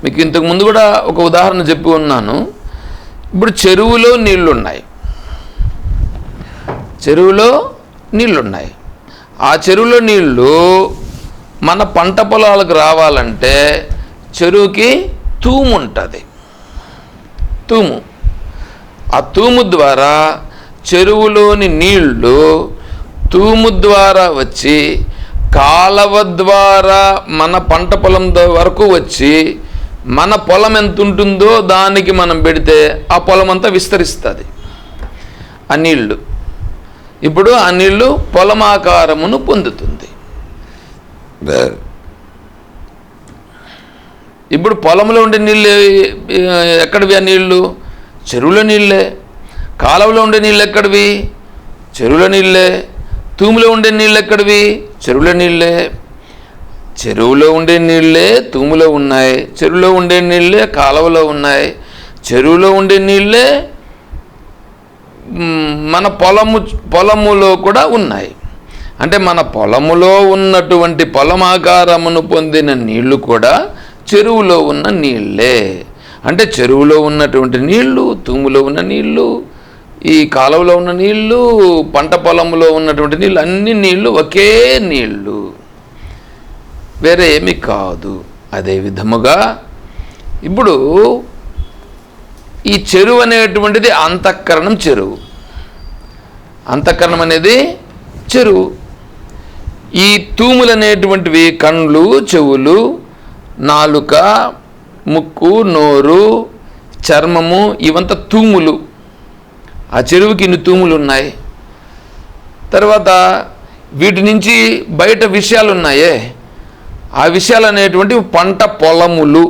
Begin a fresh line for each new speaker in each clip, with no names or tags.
మీకు ఇంతకు ముందు కూడా ఒక ఉదాహరణ చెప్పి ఉన్నాను. ఇప్పుడు చెరువులో నీళ్లున్నాయి, ఆ చెరువులో నీళ్లు మన పంట పొలాలకు రావాలంటే చెరువుకి తూము ఉంటుంది. ఆ తూము ద్వారా చెరువులోని నీళ్లు తూము ద్వారా వచ్చి కాలవ ద్వారా మన పంట పొలం వరకు వచ్చి మన పొలం ఎంత ఉంటుందో దానికి మనం పెడితే ఆ పొలం అంతా విస్తరిస్తుంది ఆ నీళ్లు. ఇప్పుడు ఆ నీళ్లు పొలమాకారమును పొందుతుంది. ఇప్పుడు పొలంలో ఉండే నీళ్ళు ఎక్కడివి? ఆ నీళ్ళు చెరువులో నీళ్ళే. కాలువలో ఉండే నీళ్ళు ఎక్కడివి? చెరువులో నీళ్ళే. తూములో ఉండే నీళ్ళు ఎక్కడివి? చెరువులో నీళ్ళే. చెరువులో ఉండే నీళ్ళే తూములో ఉన్నాయి, చెరువులో ఉండే నీళ్ళే కాలువలో ఉన్నాయి, చెరువులో ఉండే నీళ్ళే మన పొలములో కూడా ఉన్నాయి. అంటే మన పొలములో ఉన్నటువంటి పొలమాకారమును పొందిన నీళ్లు కూడా చెరువులో ఉన్న నీళ్ళే. అంటే చెరువులో ఉన్నటువంటి నీళ్లు, తూములో ఉన్న నీళ్లు, ఈ కాలువలో ఉన్న నీళ్లు, పంట పొలంలో ఉన్నటువంటి నీళ్ళు, అన్ని నీళ్లు ఒకే నీళ్లు, వేరే ఏమి కాదు. అదే విధముగా ఇప్పుడు ఈ చెరువు అనేటువంటిది అంతఃకరణం. అంతఃకరణం అనేది చెరువు. ఈ తూములు అనేటువంటివి కళ్ళు, చెవులు, నాలుక, ముక్కు, నోరు, చర్మము, ఇవంతా తూములు. ఆ చెరువుకి ఇన్ని తూములు ఉన్నాయి. తర్వాత వీటి నుంచి బయట విషయాలు ఉన్నాయే, ఆ విషయాలు అనేటువంటివి పంట పొలములు.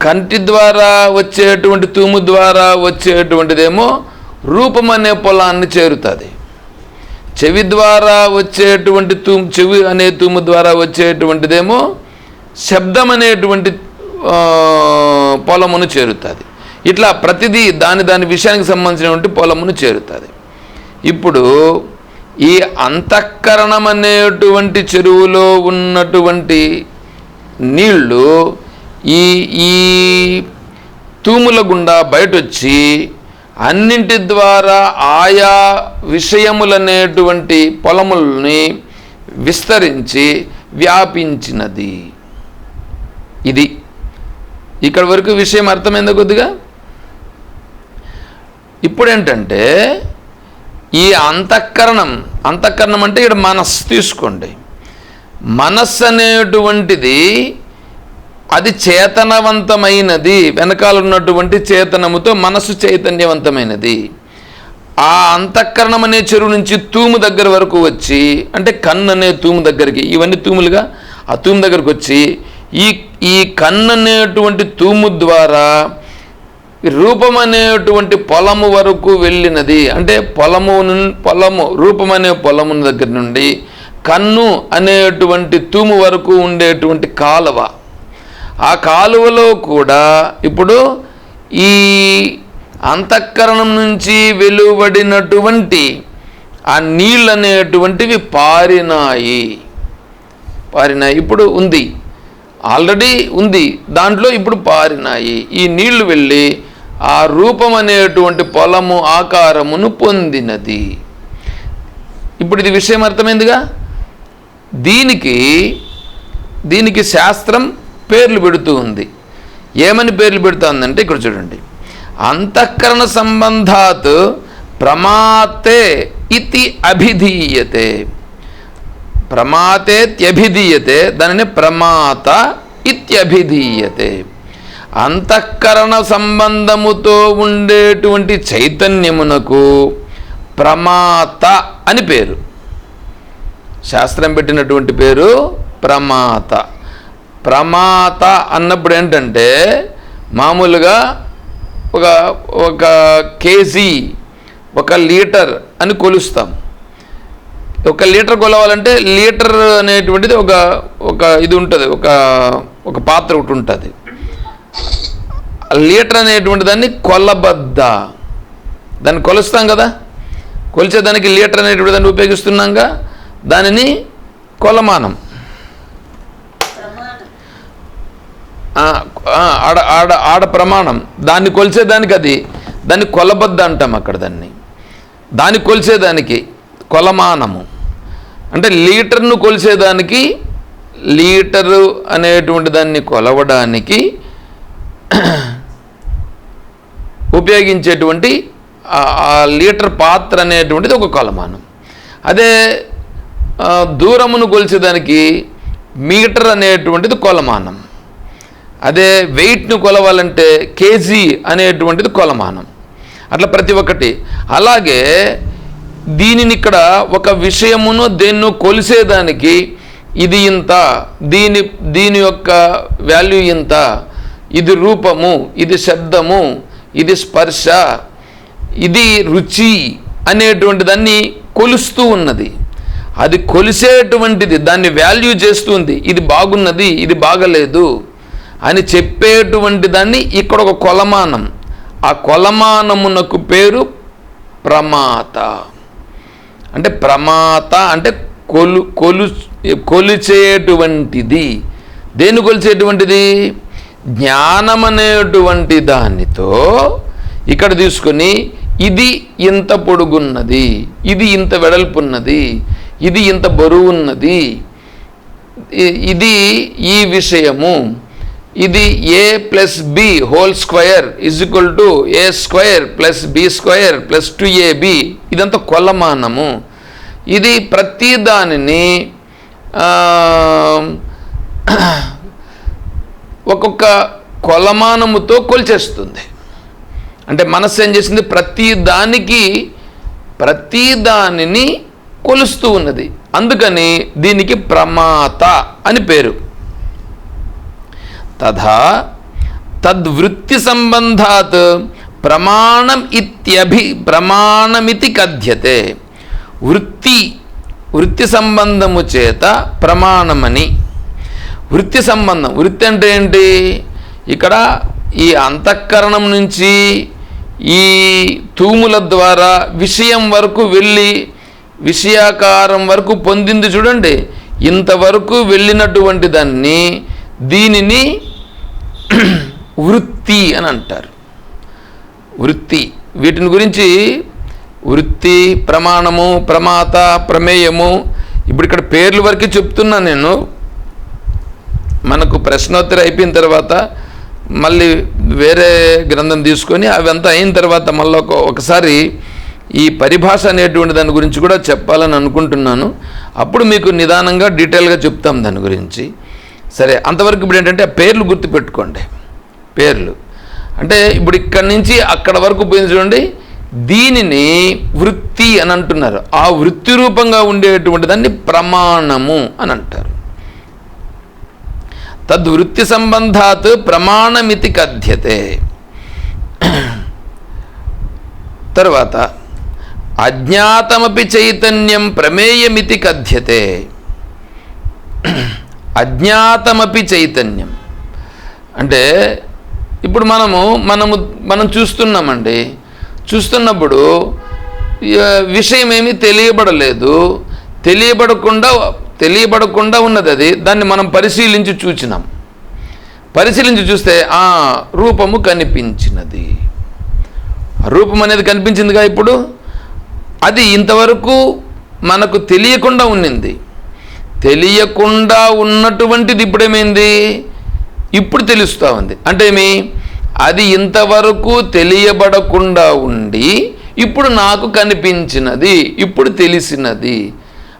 కంటి ద్వారా వచ్చేటువంటి తూము ద్వారా వచ్చేటువంటిదేమో రూపం అనే పొలాన్ని చేరుతుంది. చెవి ద్వారా వచ్చేటువంటి చెవి అనే తూము ద్వారా వచ్చేటువంటిదేమో శబ్దం అనేటువంటి పొలమును చేరుతుంది. ఇట్లా ప్రతిదీ దాని విషయానికి సంబంధించినటువంటి పొలమును చేరుతుంది. ఇప్పుడు ఈ అంతఃకరణం అనేటువంటి చెరువులో ఉన్నటువంటి నీళ్లు ఈ తూముల గుండా బయటొచ్చి అన్నింటి ద్వారా ఆయా విషయములనేటువంటి పొలముల్ని విస్తరించి వ్యాపించినది. ఇది ఇక్కడ వరకు విషయం అర్థమైందా కొద్దిగా? ఇప్పుడేంటంటే ఈ అంతఃకరణం అంటే ఇక్కడ మనస్సు తీసుకోండి. మనస్సు అనేటువంటిది అది చేతనవంతమైనది. వెనకాల ఉన్నటువంటి చేతనముతో మనస్సు చైతన్యవంతమైనది. ఆ అంతఃకరణం అనే చెరువు నుంచి తూము దగ్గర వరకు వచ్చి, అంటే కన్ను అనే తూము దగ్గరికి, ఇవన్నీ తూములుగా, ఆ తూము దగ్గరకు వచ్చి ఈ కన్ను అనేటువంటి తూము ద్వారా రూపం అనేటువంటి పొలము వరకు వెళ్ళినది. అంటే పొలము రూపం అనే పొలము దగ్గర నుండి కన్ను అనేటువంటి తూము వరకు ఉండేటువంటి కాలువ, ఆ కాలువలో కూడా ఇప్పుడు ఈ అంతఃకరణం నుంచి వెలువడినటువంటి ఆ నీళ్ళు అనేటువంటివి పారినాయి. ఇప్పుడు ఉంది, ఆల్రెడీ ఉంది, దాంట్లో ఇప్పుడు పారినాయి. ఈ నీళ్లు వెళ్ళి ఆ రూపం అనేటువంటి పొలము ఆకారమును పొందినది. ఇప్పుడు ఇది విషయం అర్థమైందిగా. దీనికి శాస్త్రం పేర్లు పెడుతూ ఉంది. ఏమని పేర్లు పెడుతుందంటే ఇక్కడ చూడండి, అంతఃకరణ సంబంధాత్ ప్రమాతే ఇతి అభిధీయతే. ప్రమాతేత్యభిధీయతే, దానిని ప్రమాత ఇత్యభిధీయతే. అంతఃకరణ సంబంధముతో ఉండేటువంటి చైతన్యమునకు ప్రమాత అని పేరు. శాస్త్రం పెట్టినటువంటి పేరు ప్రమాత. ప్రమాత అన్నప్పుడు ఏంటంటే మామూలుగా ఒక కేజీ, 1 లీటర్ అని కొలుస్తాం. 1 లీటర్ కొలవాలంటే లీటర్ అనేటువంటిది ఒక ఇది ఉంటుంది, ఒక పాత్ర ఒకటి ఉంటుంది. లీటర్ అనేటువంటి దాన్ని కొలబద్ద, దాన్ని కొలుస్తాం కదా, కొలిచేదానికి లీటర్ అనేటువంటి దాన్ని ఉపయోగిస్తున్నాంగా, దానిని కొలమానం. ఆడ ఆడ ఆడ ప్రమాణం, దాన్ని కొలిచేదానికి దాన్ని కొలబద్ద అంటాం అక్కడ. దాన్ని కొలిచేదానికి కొలమానము అంటే లీటర్ను కొలిచేదానికి, లీటరు అనేటువంటి దాన్ని కొలవడానికి ఉపయోగించేటువంటి ఆ లీటర్ పాత్ర అనేటువంటిది ఒక కొలమానం. అదే దూరమును కొలిచేదానికి మీటర్ అనేటువంటిది కొలమానం. అదే వెయిట్ను కొలవాలంటే కేజీ అనేటువంటిది కొలమానం. అట్లా ప్రతి ఒక్కటి. అలాగే దీనిని ఇక్కడ ఒక విషయమును దేన్నో కొలిసేదానికి ఇది ఇంత, దీని యొక్క వాల్యూ ఇంత, ఇది రూపము, ఇది శబ్దము, ఇది స్పర్శ, ఇది రుచి అనేటువంటి దాన్ని కొలుస్తూ ఉన్నది. అది కొలిసేటువంటిది, దాన్ని వాల్యూ చేస్తుంది. ఇది బాగున్నది, ఇది బాగలేదు అని చెప్పేటువంటి దాన్ని ఇక్కడ ఒక కొలమానం. ఆ కొలమానమునకు పేరు ప్రమాత. అంటే ప్రమాత అంటే కొలిచేటువంటిది. దేన్ని కొలిచేటువంటిది? జ్ఞానం అనేటువంటి దానితో ఇక్కడ తీసుకొని ఇది ఇంత పొడుగున్నది, ఇది ఇంత వెడల్పున్నది, ఇది ఇంత బరువున్నది, ఇది ఈ విషయము, ఇది a + b whole square = a² + b² + 2ab. ఇదంతా కొలమానము. ఇది ప్రతి దానిని ఒక్కొక్క కొలమానముతో కొలిచేస్తుంది. అంటే మనస్సు ఏం చేసింది? ప్రతి దానిని కొలుస్తూ ఉన్నది. అందుకని దీనికి ప్రమాత అని పేరు. తథా తద్వృత్తి సంబంధాత్ ప్రమాణమితి కథ్యతే. వృత్తి సంబంధము చేత ప్రమాణమని. వృత్తి సంబంధం, వృత్తి అంటే ఏంటి? ఇక్కడ ఈ అంతఃకరణం నుంచి ఈ తూముల ద్వారా విషయం వరకు వెళ్ళి విషయాకారం వరకు పొందింది చూడండి. ఇంతవరకు వెళ్ళినటువంటి దీనిని వృత్తి అని అంటారు. వృత్తి. వీటిని గురించి వృత్తి, ప్రమాణము, ప్రమాత, ప్రమేయము, ఇప్పుడు ఇక్కడ పేర్ల వరకు చెప్తున్నా నేను. మనకు ప్రశ్నోత్తరి అయిపోయిన తర్వాత మళ్ళీ వేరే గ్రంథం తీసుకొని అవంతా అయిన తర్వాత మళ్ళీ ఒకసారి ఈ పరిభాష అనేటువంటి దాని గురించి కూడా చెప్పాలని అనుకుంటున్నాను. అప్పుడు మీకు నిదానంగా డీటెయిల్గా చెప్తాం దాని గురించి. సరే, అంతవరకు ఇప్పుడు ఏంటంటే ఆ పేర్లు గుర్తుపెట్టుకోండి. పేర్లు అంటే ఇప్పుడు ఇక్కడి నుంచి అక్కడ వరకు పోయింది చూడండి, దీనిని వృత్తి అని అంటున్నారు. ఆ వృత్తి రూపంగా ఉండేటువంటి దాన్ని ప్రమాణము అని అంటారు. తద్వృత్తి సంబంధాత్ ప్రమాణమితి కథ్యతే. తర్వాత అజ్ఞాతమపి చైతన్యం ప్రమేయమితి కథ్యతే. అజ్ఞాతమపి చైతన్యం అంటే ఇప్పుడు మనం చూస్తున్నామండి. చూస్తున్నప్పుడు విషయం ఏమీ తెలియబడలేదు, తెలియబడకుండా ఉన్నది. దాన్ని మనం పరిశీలించి చూసినాం. పరిశీలించి చూస్తే రూపము కనిపించినది. రూపం అనేది కనిపించిందిగా. ఇప్పుడు అది ఇంతవరకు మనకు తెలియకుండా ఉన్నింది. తెలియకుండా ఉన్నటువంటిది ఇప్పుడేమైంది? ఇప్పుడు తెలుస్తూ ఉంది. అంటే అది ఇంతవరకు తెలియబడకుండా ఉండి ఇప్పుడు నాకు కనిపించినది, ఇప్పుడు తెలిసినది.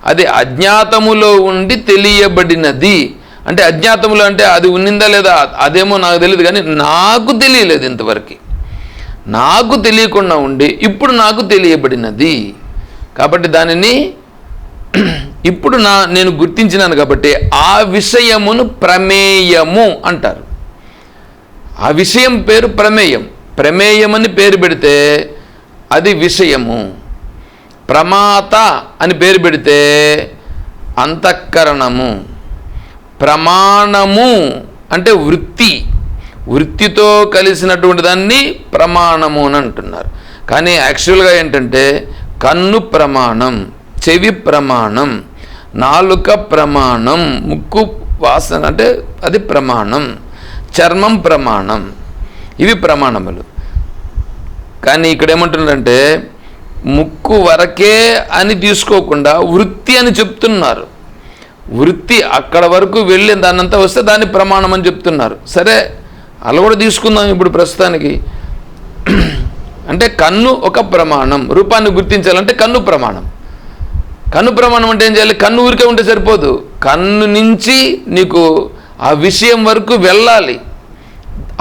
అది అజ్ఞాతములో ఉండి తెలియబడినది. అంటే అజ్ఞాతములో అంటే అది ఉన్నిందా లేదా అదేమో నాకు తెలియదు, కానీ నాకు తెలియలేదు ఇంతవరకు. నాకు తెలియకుండా ఉండి ఇప్పుడు నాకు తెలియబడినది. కాబట్టి దానిని ఇప్పుడు నేను గుర్తించినాను కాబట్టి ఆ విషయమును ప్రమేయము అంటారు. ఆ విషయం పేరు ప్రమేయం. ప్రమేయం అని పేరు పెడితే అది విషయము. ప్రమాత అని పేరు పెడితే అంతఃకరణము. ప్రమాణము అంటే వృత్తితో కలిసినటువంటి దాన్ని ప్రమాణము అని అంటున్నారు. కానీ యాక్చువల్గా ఏంటంటే కన్ను ప్రమాణం, చెవి ప్రమాణం, నాలుక ప్రమాణం, ముక్కు వాసన అంటే అది ప్రమాణం, చర్మం ప్రమాణం, ఇవి ప్రమాణములు. కానీ ఇక్కడ ఏమంటున్నారంటే ముక్కు వరకే అని తీసుకోకుండా వృత్తి అని చెప్తున్నారు. వృత్తి అక్కడ వరకు వెళ్ళి దానంతా వస్తే దాన్ని ప్రమాణం అని చెప్తున్నారు. సరే, అలా కూడా తీసుకుందాం ఇప్పుడు ప్రస్తుతానికి. అంటే కన్ను ఒక ప్రమాణం, రూపాన్ని గుర్తించాలంటే కన్ను ప్రమాణం. కన్ను ప్రమాణం అంటే ఏం చేయాలి? కన్ను ఊరికే ఉంటే సరిపోదు, కన్ను నుంచి నీకు ఆ విషయం వరకు వెళ్ళాలి,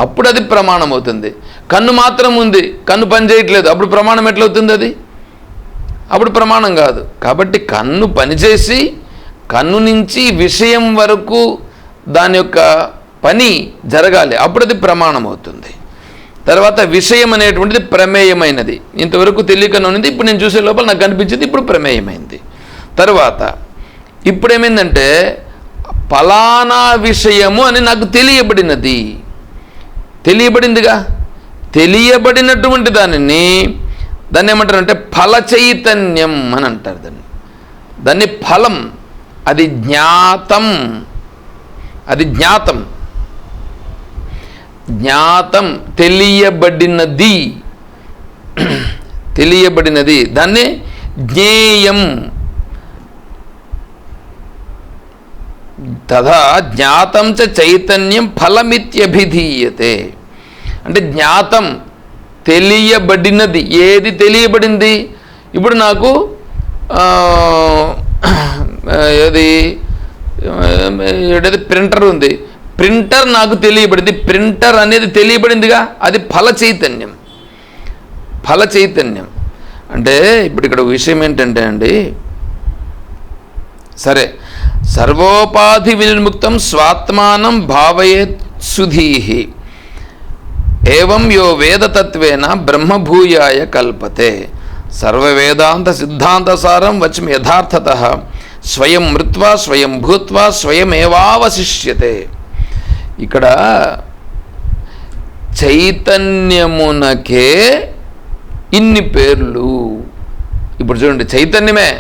అప్పుడు అది ప్రమాణం అవుతుంది. కన్ను మాత్రం ఉంది, కన్ను పని చేయట్లేదు, అప్పుడు ప్రమాణం ఎట్లవుతుంది? అది అప్పుడు ప్రమాణం కాదు. కాబట్టి కన్ను పనిచేసి కన్ను నుంచి విషయం వరకు దాని యొక్క పని జరగాలి, అప్పుడు అది ప్రమాణం అవుతుంది. తర్వాత విషయం అనేటువంటిది ప్రమేయమైనది. ఇంతవరకు తెలియకనే ఉన్నది, ఇప్పుడు నేను చూసే లోపల నాకు కనిపించింది, ఇప్పుడు ప్రమేయమైంది. తర్వాత ఇప్పుడు ఏమైందంటే ఫలానా విషయము అని నాకు తెలియబడినది. తెలియబడిందిగా, తెలియబడినటువంటి దానిని ఏమంటారంటే ఫల చైతన్యం అని అంటారు. దాన్ని ఫలం, అది జ్ఞాతం, అది జ్ఞాతం, జ్ఞాతం తెలియబడినది, తెలియబడినది, దాన్ని జ్ఞేయం. తథా జ్ఞాతం చ చైతన్యం ఫలమిత్యభిధీయతే. అంటే జ్ఞాతం తెలియబడినది, ఏది తెలియబడింది? ఇప్పుడు నాకు ఏదైతే ప్రింటర్ ఉంది, ప్రింటర్ నాకు తెలియబడింది, ప్రింటర్ అనేది తెలియబడిందిగా, అది ఫల చైతన్యం. ఫల చైతన్యం అంటే ఇప్పుడు ఇక్కడ విషయం ఏంటంటే అండి, సరే, సర్వోపాధి వినిర్ముక్తం స్వాత్మానం భావయేత్ సుధీహి ఏవం యో వేదతత్వేన బ్రహ్మభూయాయ కల్పతే సర్వవేదాంత సిద్ధాంతసారం వచ్మి యథార్థతః స్వయం మృత్వా స్వయం భూత్వా స్వయమేవావశిష్యతే. ఇక్కడ చైతన్యమునకే ఇన్ని పేర్లు. ఇప్పుడు చూడండి, చైతన్యమే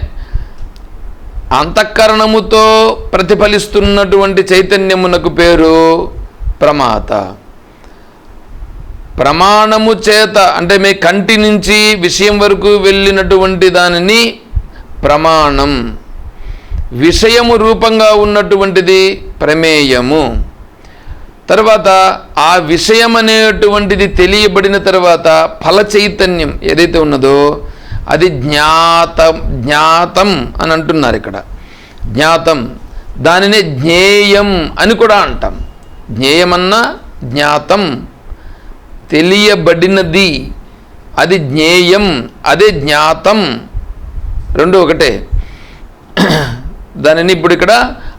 అంతఃకరణముతో ప్రతిఫలిస్తున్నటువంటి చైతన్యమునకు పేరు ప్రమాత. ప్రమాణము చేత అంటే మీ కంటి నుంచి విషయం వరకు వెళ్ళినటువంటి దానిని ప్రమాణం, విషయము రూపంగా ఉన్నటువంటిది ప్రమేయము. తర్వాత ఆ విషయం అనేటువంటిది తెలియబడిన తర్వాత ఫల చైతన్యం ఏదైతే ఉన్నదో అది జ్ఞాతం అని అంటున్నారు ఇక్కడ. జ్ఞాతం, దానినే జ్ఞేయం అని కూడా అంటాం. జ్ఞేయమన్నా జ్ఞాతం, తెలియబడినది, అది జ్ఞేయం, అదే జ్ఞాతం, రెండు ఒకటే. దానిని ఇప్పుడు ఇక్కడ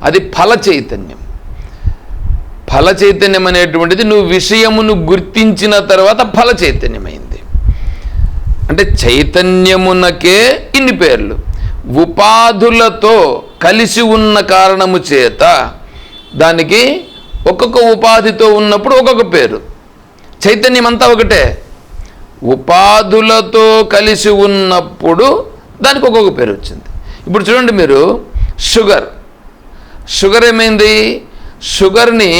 అది ఫల చైతన్యం. ఫల చైతన్యం అనేటువంటిది నువ్వు విషయమును గుర్తించిన తర్వాత ఫల చైతన్యమైంది. అంటే చైతన్యమునకే ఇన్ని పేర్లు. ఉపాధులతో కలిసి ఉన్న కారణము చేత దానికి ఒక్కొక్క ఉపాధితో ఉన్నప్పుడు ఒక్కొక్క పేరు. చైతన్యం అంతా ఒకటే, ఉపాధులతో కలిసి ఉన్నప్పుడు దానికి ఒక్కొక్క పేరు వచ్చింది. ఇప్పుడు చూడండి మీరు, షుగర్ ఏమైంది? షుగర్ని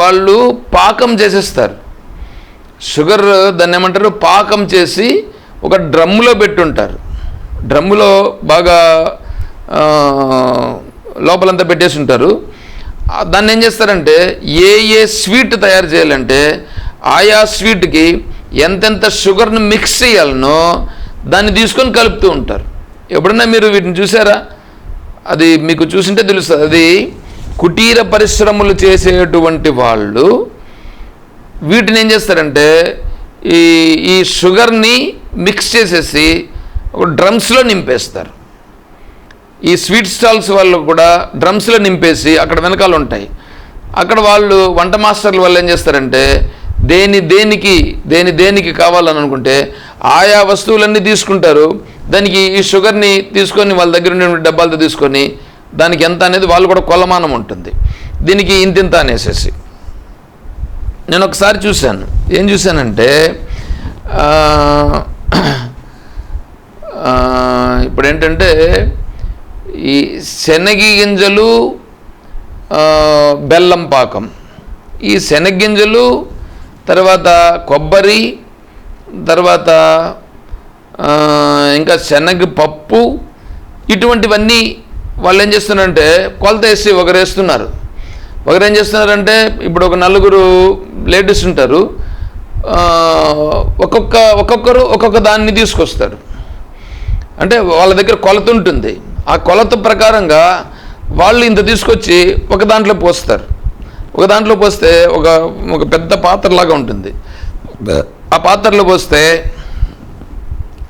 వాళ్ళు పాకం చేసేస్తారు. షుగర్ దాన్ని ఏమంటారు? పాకం చేసి ఒక డ్రమ్ములో పెట్టుంటారు. డ్రమ్ములో బాగా లోపలంతా పెట్టేసి ఉంటారు. దాన్ని ఏం చేస్తారంటే ఏ స్వీట్ తయారు చేయాలంటే ఆయా స్వీట్కి ఎంతెంత షుగర్ను మిక్స్ చేయాలనో దాన్ని తీసుకొని కలుపుతూ ఉంటారు. ఎప్పుడన్నా మీరు వీటిని చూసారా? అది మీకు చూసింటే తెలుస్తుంది. అది కుటీర పరిశ్రమలు చేసేటువంటి వాళ్ళు వీటిని ఏం చేస్తారంటే ఈ షుగర్ని మిక్స్ చేసేసి ఒక డ్రమ్స్లో నింపేస్తారు. ఈ స్వీట్ స్టాల్స్ వాళ్ళు కూడా డ్రమ్స్లో నింపేసి అక్కడ వెనకాల ఉంటాయి. అక్కడ వాళ్ళు వంట మాస్టర్లు వాళ్ళు ఏం చేస్తారంటే దేనికి కావాలని అనుకుంటే ఆయా వస్తువులన్నీ తీసుకుంటారు. దానికి ఈ షుగర్ని తీసుకొని వాళ్ళ దగ్గర ఉన్న డబ్బాలతో తీసుకొని దానికి ఎంత అనేది వాళ్ళు కూడా కొలమానం ఉంటుంది. దీనికి ఇంతింత అనేసేసి నేను ఒకసారి చూశాను. ఏం చూశానంటే ఇప్పుడు ఏంటంటే ఈ శనగ గింజలు బెల్లం పాకం ఈ శనగ్గింజలు, తర్వాత కొబ్బరి, తర్వాత ఇంకా శనగపప్పు, ఇటువంటివన్నీ వాళ్ళు ఏం చేస్తున్నారంటే కొలత వేసి ఒకరు వేస్తున్నారు. ఒకరు ఏం చేస్తున్నారంటే ఇప్పుడు ఒక 4 లేడీస్ ఉంటారు, ఒక్కొక్కరు ఒక్కొక్క దాన్ని తీసుకొస్తారు. అంటే వాళ్ళ దగ్గర కొలత ఉంటుంది. ఆ కొలత ప్రకారంగా వాళ్ళు ఇంత తీసుకొచ్చి ఒక దాంట్లో పోస్తారు. ఒక దాంట్లో పోస్తే ఒక పెద్ద పాత్రలాగా ఉంటుంది. ఆ పాత్రలో పోస్తే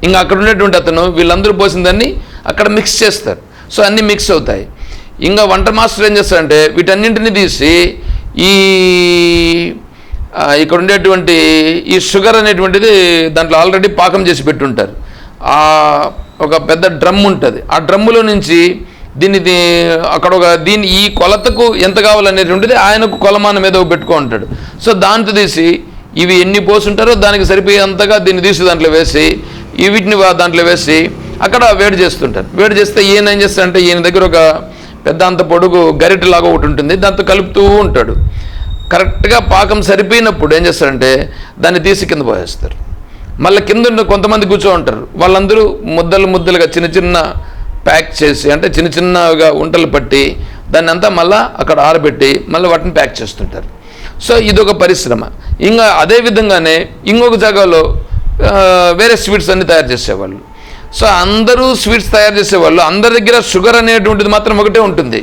ఇంకా అక్కడ ఉండేటువంటి అతను వీళ్ళందరూ పోసిన దాన్ని అక్కడ మిక్స్ చేస్తారు. సో అన్నీ మిక్స్ అవుతాయి. ఇంకా వంట మాస్టర్ ఏం చేస్తారంటే వీటన్నింటినీ తీసి ఇక్కడ ఉండేటువంటి ఈ షుగర్ అనేటువంటిది దాంట్లో ఆల్రెడీ పాకం చేసి పెట్టుంటారు. ఒక పెద్ద డ్రమ్ ఉంటుంది. ఆ డ్రమ్ములో నుంచి దీన్ని అక్కడ ఈ కొలతకు ఎంత కావాలనేటువంటిది ఆయనకు కొలమానం మీద పెట్టుకో ఉంటాడు. సో దాంతో తీసి ఇవి ఎన్ని పోసుంటారో దానికి సరిపోయేంతగా దీన్ని తీసి దాంట్లో వేసి వీటిని దాంట్లో వేసి అక్కడ వేడి చేస్తుంటారు. వేడి చేస్తే ఈయన ఏం చేస్తాడంటే ఈయన దగ్గర ఒక పెద్ద అంత పొడుగు గరిటెలాగా ఒకటి ఉంటుంది, దాంతో కలుపుతూ ఉంటాడు. కరెక్ట్గా పాకం సరిపోయినప్పుడు ఏం చేస్తారంటే దాన్ని తీసి కింద పోసేస్తారు. మళ్ళీ కింద కొంతమంది కూర్చో ఉంటారు. వాళ్ళందరూ ముద్దలుగా చిన్న ప్యాక్ చేసి, అంటే చిన్నగా ఉంటలు పట్టి దాన్ని అంతా మళ్ళీ అక్కడ ఆరబెట్టి మళ్ళీ వాటిని ప్యాక్ చేస్తుంటారు. సో ఇదొక పరిశ్రమ. ఇంకా అదే విధంగానే ఇంకొక జాగాలో వేరే స్వీట్స్ అన్ని తయారు చేసేవాళ్ళు. సో అందరూ స్వీట్స్ తయారు చేసేవాళ్ళు. అందరి దగ్గర షుగర్ అనేటువంటిది మాత్రం ఒకటే ఉంటుంది.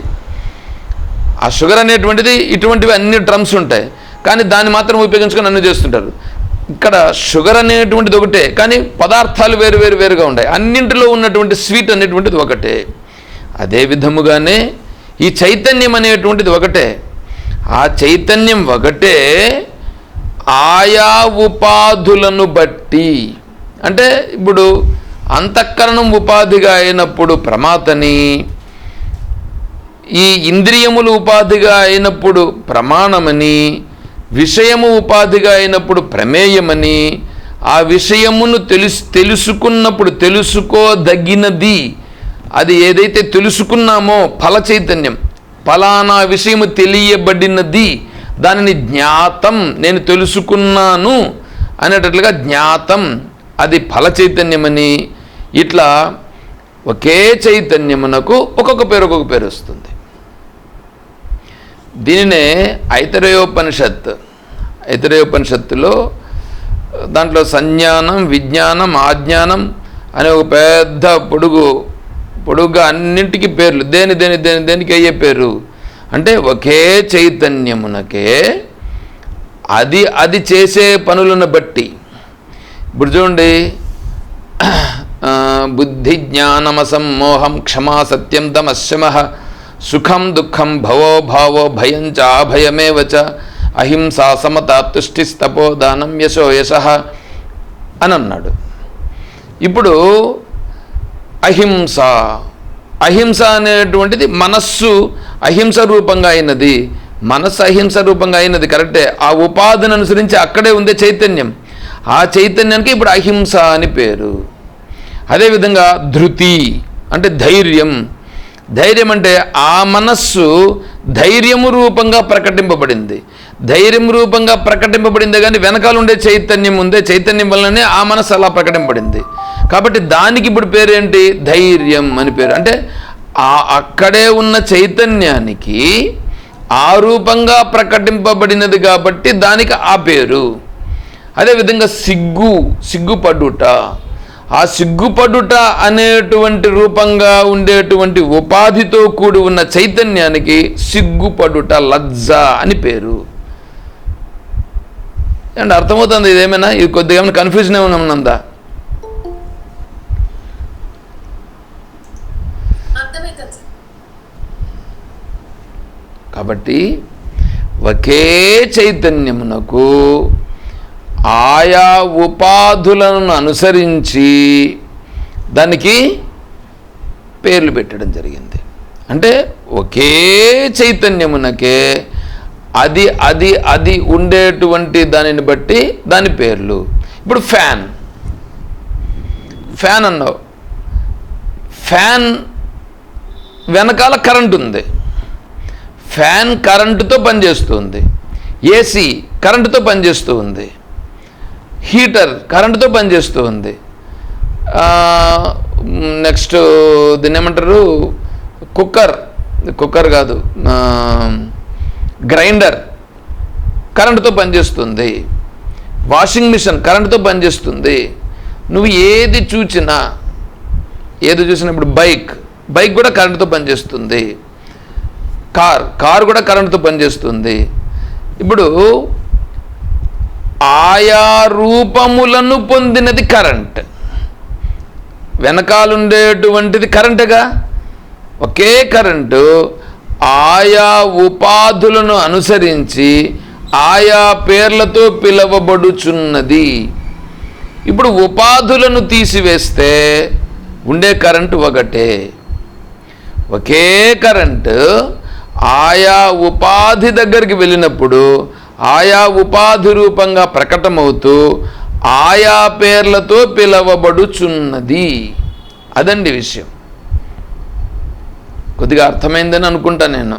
ఆ షుగర్ అనేటువంటిది ఇటువంటివి అన్ని డ్రమ్స్ ఉంటాయి, కానీ దాన్ని మాత్రం ఉపయోగించుకొని అన్నీ చేస్తుంటారు. ఇక్కడ షుగర్ అనేటువంటిది ఒకటే, కానీ పదార్థాలు వేరుగా ఉంటాయి. అన్నింటిలో ఉన్నటువంటి స్వీట్ అనేటువంటిది ఒకటే. అదే విధముగానే ఈ చైతన్యం అనేటువంటిది ఒకటే. ఆ చైతన్యం ఒకటే ఆయా ఉపాధులను బట్టి, అంటే ఇప్పుడు అంతఃకరణం ఉపాధిగా అయినప్పుడు ప్రమాతని, ఈ ఇంద్రియములు ఉపాధిగా అయినప్పుడు ప్రమాణమని, విషయము ఉపాధిగా అయినప్పుడు ప్రమేయమని, ఆ విషయమును తెలుసుకున్నప్పుడు తెలుసుకోదగినది, అది ఏదైతే తెలుసుకున్నామో ఫల చైతన్యం, ఫలానా విషయము తెలియబడినది, దానిని జ్ఞాతం, నేను తెలుసుకున్నాను అనేటట్లుగా జ్ఞాతం, అది ఫల చైతన్యమని, ఇట్లా ఒకే చైతన్యమునకు ఒక్కొక్క పేరు వస్తుంది. దీనినే ఐతరేయోపనిషత్తులో దాంట్లో సంజ్ఞానం, విజ్ఞానం, ఆజ్ఞానం అనే ఒక పెద్ద పొడుగుగా అన్నింటికి పేర్లు. దేనికి అయ్యే పేరు అంటే ఒకే చైతన్యమునకే అది చేసే పనులను బట్టి. ఇప్పుడు చూడండి, బుద్ధి జ్ఞానమసమ్మోహం క్షమా సత్యం తమశమః సుఖం దుఃఖం భవో భావో భయం చ అభయమేవ చ అహింసా సమత తుష్టిస్తపో దానం యశో యశః అని అన్నాడు. ఇప్పుడు అహింస అనేటువంటిది మనస్సు అహింస రూపంగా అయినది. మనస్సు అహింస రూపంగా అయినది కరెక్టే. ఆ ఉపాధిని అనుసరించి అక్కడే ఉందే చైతన్యం. ఆ చైతన్యానికి ఇప్పుడు అహింస అని పేరు. అదేవిధంగా ధృతి అంటే ధైర్యం. ధైర్యం అంటే ఆ మనస్సు ధైర్యము రూపంగా ప్రకటింపబడింది. ధైర్యం రూపంగా ప్రకటింపబడిందే కానీ వెనకాల ఉండే చైతన్యం ఉందే, చైతన్యం వల్లనే ఆ మనస్సు అలా ప్రకటింపబడింది. కాబట్టి దానికి ఇప్పుడు పేరేంటి? ధైర్యం అని పేరు. అంటే అక్కడే ఉన్న చైతన్యానికి ఆ రూపంగా ప్రకటింపబడినది కాబట్టి దానికి ఆ పేరు. అదేవిధంగా సిగ్గుపడుట, ఆ సిగ్గుపడుట అనేటువంటి రూపంగా ఉండేటువంటి ఉపాధితో కూడి ఉన్న చైతన్యానికి సిగ్గుపడుట, లజ్జ అని పేరు. అండ్ అర్థమవుతుంది ఇదేమైనా? ఇది కొద్దిగా ఏమైనా కన్ఫ్యూజన్ ఏమైనా ఉందా? కాబట్టి ఒకే చైతన్యమునకు ఆయా ఉపాధులను అనుసరించి దానికి పేర్లు పెట్టడం జరిగింది. అంటే ఒకే చైతన్యమునకే అది ఉండేటువంటి దానిని బట్టి దాని పేర్లు. ఇప్పుడు ఫ్యాన్ అన్నావు, ఫ్యాన్ వెనకాల కరెంట్ ఉంది, ఫ్యాన్ కరెంటుతో పనిచేస్తుంది. ఏసీ కరెంటుతో పనిచేస్తూ ఉంది, హీటర్ కరెంటుతో పనిచేస్తూ ఉంది, నెక్స్ట్ దీన్ని ఏమంటారు, కుక్కర్ కాదు, గ్రైండర్ కరెంటుతో పనిచేస్తుంది, వాషింగ్ మిషన్ కరెంటుతో పనిచేస్తుంది. నువ్వు ఏది చూసినా ఇప్పుడు బైక్ కూడా కరెంటుతో పనిచేస్తుంది, కార్ కూడా కరెంటుతో పనిచేస్తుంది. ఇప్పుడు ఆయా రూపములను పొందినది కరెంట్, వెనకాలుండేటువంటిది కరెంటుగా. ఒకే కరెంటు ఆయా ఉపాధులను అనుసరించి ఆయా పేర్లతో పిలువబడుచున్నది. ఇప్పుడు ఉపాధులను తీసివేస్తే ఉండే కరెంటు ఒకటే. ఒకే కరెంటు ఆయా ఉపాధి దగ్గరికి వెళ్ళినప్పుడు ఆయా ఉపాధి రూపంగా ప్రకటమవుతూ ఆయా పేర్లతో పిలువబడుచున్నది. అదండి విషయం. కొద్దిగా అర్థమైందని అనుకుంటా నేను.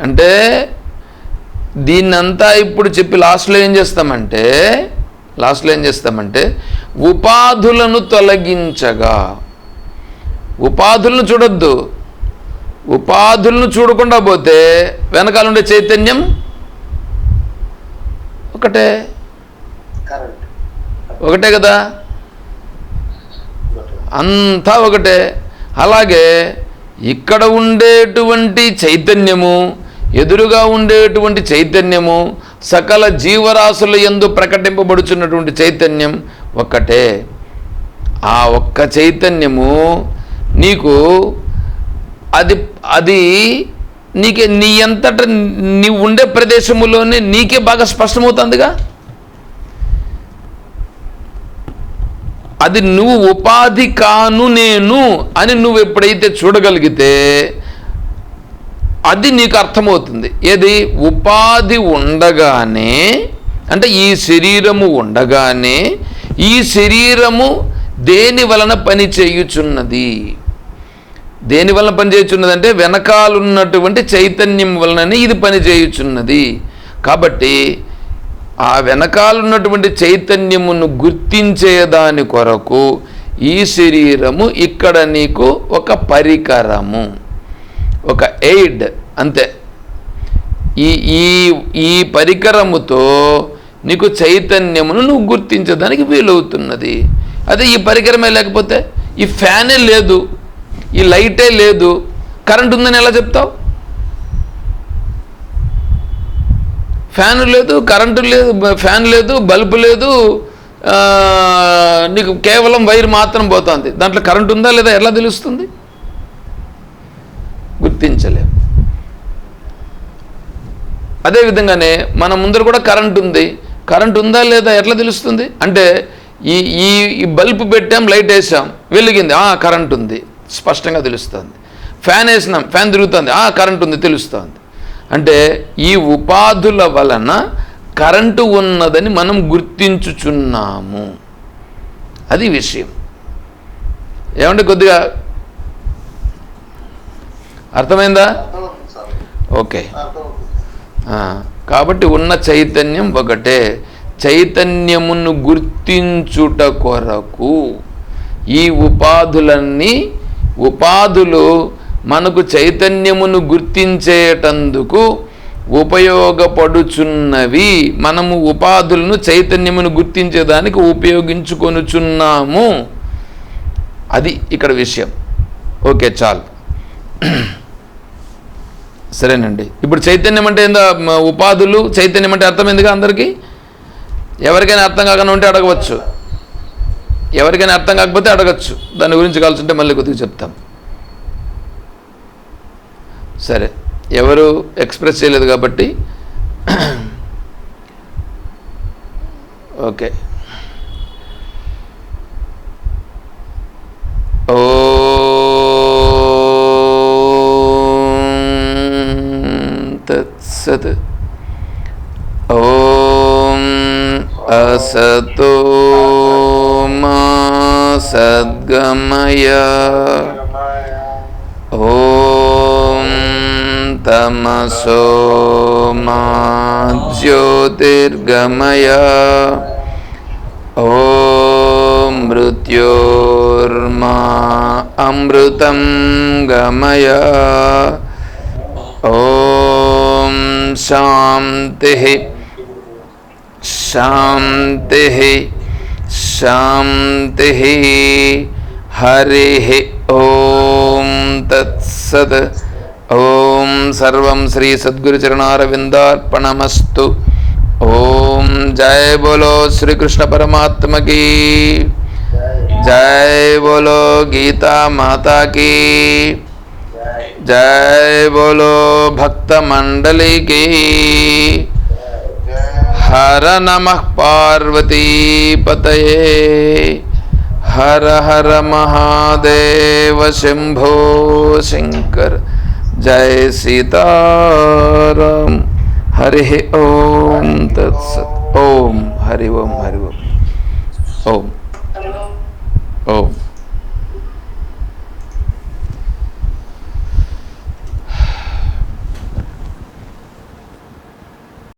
అంటే దీన్నంతా ఇప్పుడు చెప్పి లాస్ట్లో ఏం చేస్తామంటే ఉపాధులను తొలగించగా, ఉపాధులను చూడొద్దు, ఉపాధులను చూడకుండా పోతే వెనకాలండే చైతన్యం ఒకటే కదా, అంతా ఒకటే. అలాగే ఇక్కడ ఉండేటువంటి చైతన్యము, ఎదురుగా ఉండేటువంటి చైతన్యము, సకల జీవరాశుల యందు ప్రకటింపబడుచున్నటువంటి చైతన్యం ఒక్కటే. ఆ ఒక్క చైతన్యము నీకు అది నీకే, నీ అంతట నీవు ఉండే ప్రదేశములోనే నీకే బాగా స్పష్టమవుతుందిగా. అది నువ్వు ఉపాధి కాను నేను అని నువ్వు ఎప్పుడైతే చూడగలిగితే అది నీకు అర్థమవుతుంది. ఏది? ఉపాధి ఉండగానే, అంటే ఈ శరీరము ఉండగానే ఈ శరీరము దేని వలన పని చేయుచున్నది, దేని వలన పనిచేయుచున్నది అంటే వెనకాలన్నటువంటి చైతన్యం వలననే ఇది పని చేయుచున్నది. కాబట్టి ఆ వెనకాలన్నటువంటి చైతన్యమును గుర్తించేదాని కొరకు ఈ శరీరము ఇక్కడ నీకు ఒక పరికరము, ఒక ఎయిడ్ అంతే. ఈ పరికరముతో నీకు చైతన్యమును నువ్వు గుర్తించడానికి వీలవుతున్నది. అదే ఈ పరికరమే లేకపోతే, ఈ ఫ్యానే లేదు, ఈ లైటే లేదు, కరెంట్ ఉందని ఎలా చెప్తావు? ఫ్యాన్ లేదు, కరెంటు లేదు, ఫ్యాన్ లేదు, బల్బు లేదు, నీకు కేవలం వైర్ మాత్రం పోతుంది, దాంట్లో కరెంట్ ఉందా లేదా ఎలా తెలుస్తుంది? గుర్తించలేము. అదేవిధంగానే మన ముందర కూడా కరెంట్ ఉంది, కరెంట్ ఉందా లేదా ఎట్లా తెలుస్తుంది? అంటే ఈ బల్బు పెట్టాం, లైట్ వేసాం, వెలిగింది, కరెంట్ ఉంది, స్పష్టంగా తెలుస్తుంది. ఫ్యాన్ వేసినాం, ఫ్యాన్ తిరుగుతుంది, కరెంట్ ఉంది, తెలుస్తుంది. అంటే ఈ ఉపాధుల వలన కరెంటు ఉన్నదని మనం గుర్తించుచున్నాము. అది విషయం. ఏమంటే కొద్దిగా అర్థమైందా? ఓకే. కాబట్టి ఉన్న చైతన్యం ఒకటే. చైతన్యమును గుర్తించుట కొరకు ఈ ఉపాధులు మనకు చైతన్యమును గుర్తించేటందుకు ఉపయోగపడుచున్నవి. మనము ఉపాధులను చైతన్యమును గుర్తించేదానికి ఉపయోగించుకొనుచున్నాము. అది ఇక్కడ విషయం. ఓకే, చాలు. సరేనండి. ఇప్పుడు చైతన్యం అంటే ఏందో, ఉపాధులు, చైతన్యం అంటే అర్థమైందిగా అందరికీ. ఎవరికైనా అర్థం కాకుండా ఉంటే అడగవచ్చు, ఎవరికైనా అర్థం కాకపోతే అడగచ్చు. దాని గురించి కావాల్సి ఉంటే మళ్ళీ కొద్దిగా చెప్తాం. సరే, ఎవరు ఎక్స్ప్రెస్ చేయలేదు కాబట్టి ఓకే. తత్సత్. ఓం అసతో మా సద్గమయ. ఓం तमसो मा ज्योतिर्गमय ॐ मृत्योर्मा अमृतं गमय ॐ शान्तिः शान्तिः शान्तिः हरिः ॐ तत्सत् ॐ सर्वं श्री सद्गुरु चरणारविन्दार्पणमस्तु। ओम जय बोलो श्री कृष्ण परमात्मा की जय, बोलो गीता माता की जय, बोलो भक्त मंडली की। हर नमः पार्वती पतये, हर हर महादेव शंभो शंकर। जय सीताराम। हरि ओम तत्सत्। ओम हरि ओम हरि ओम ओम ओम।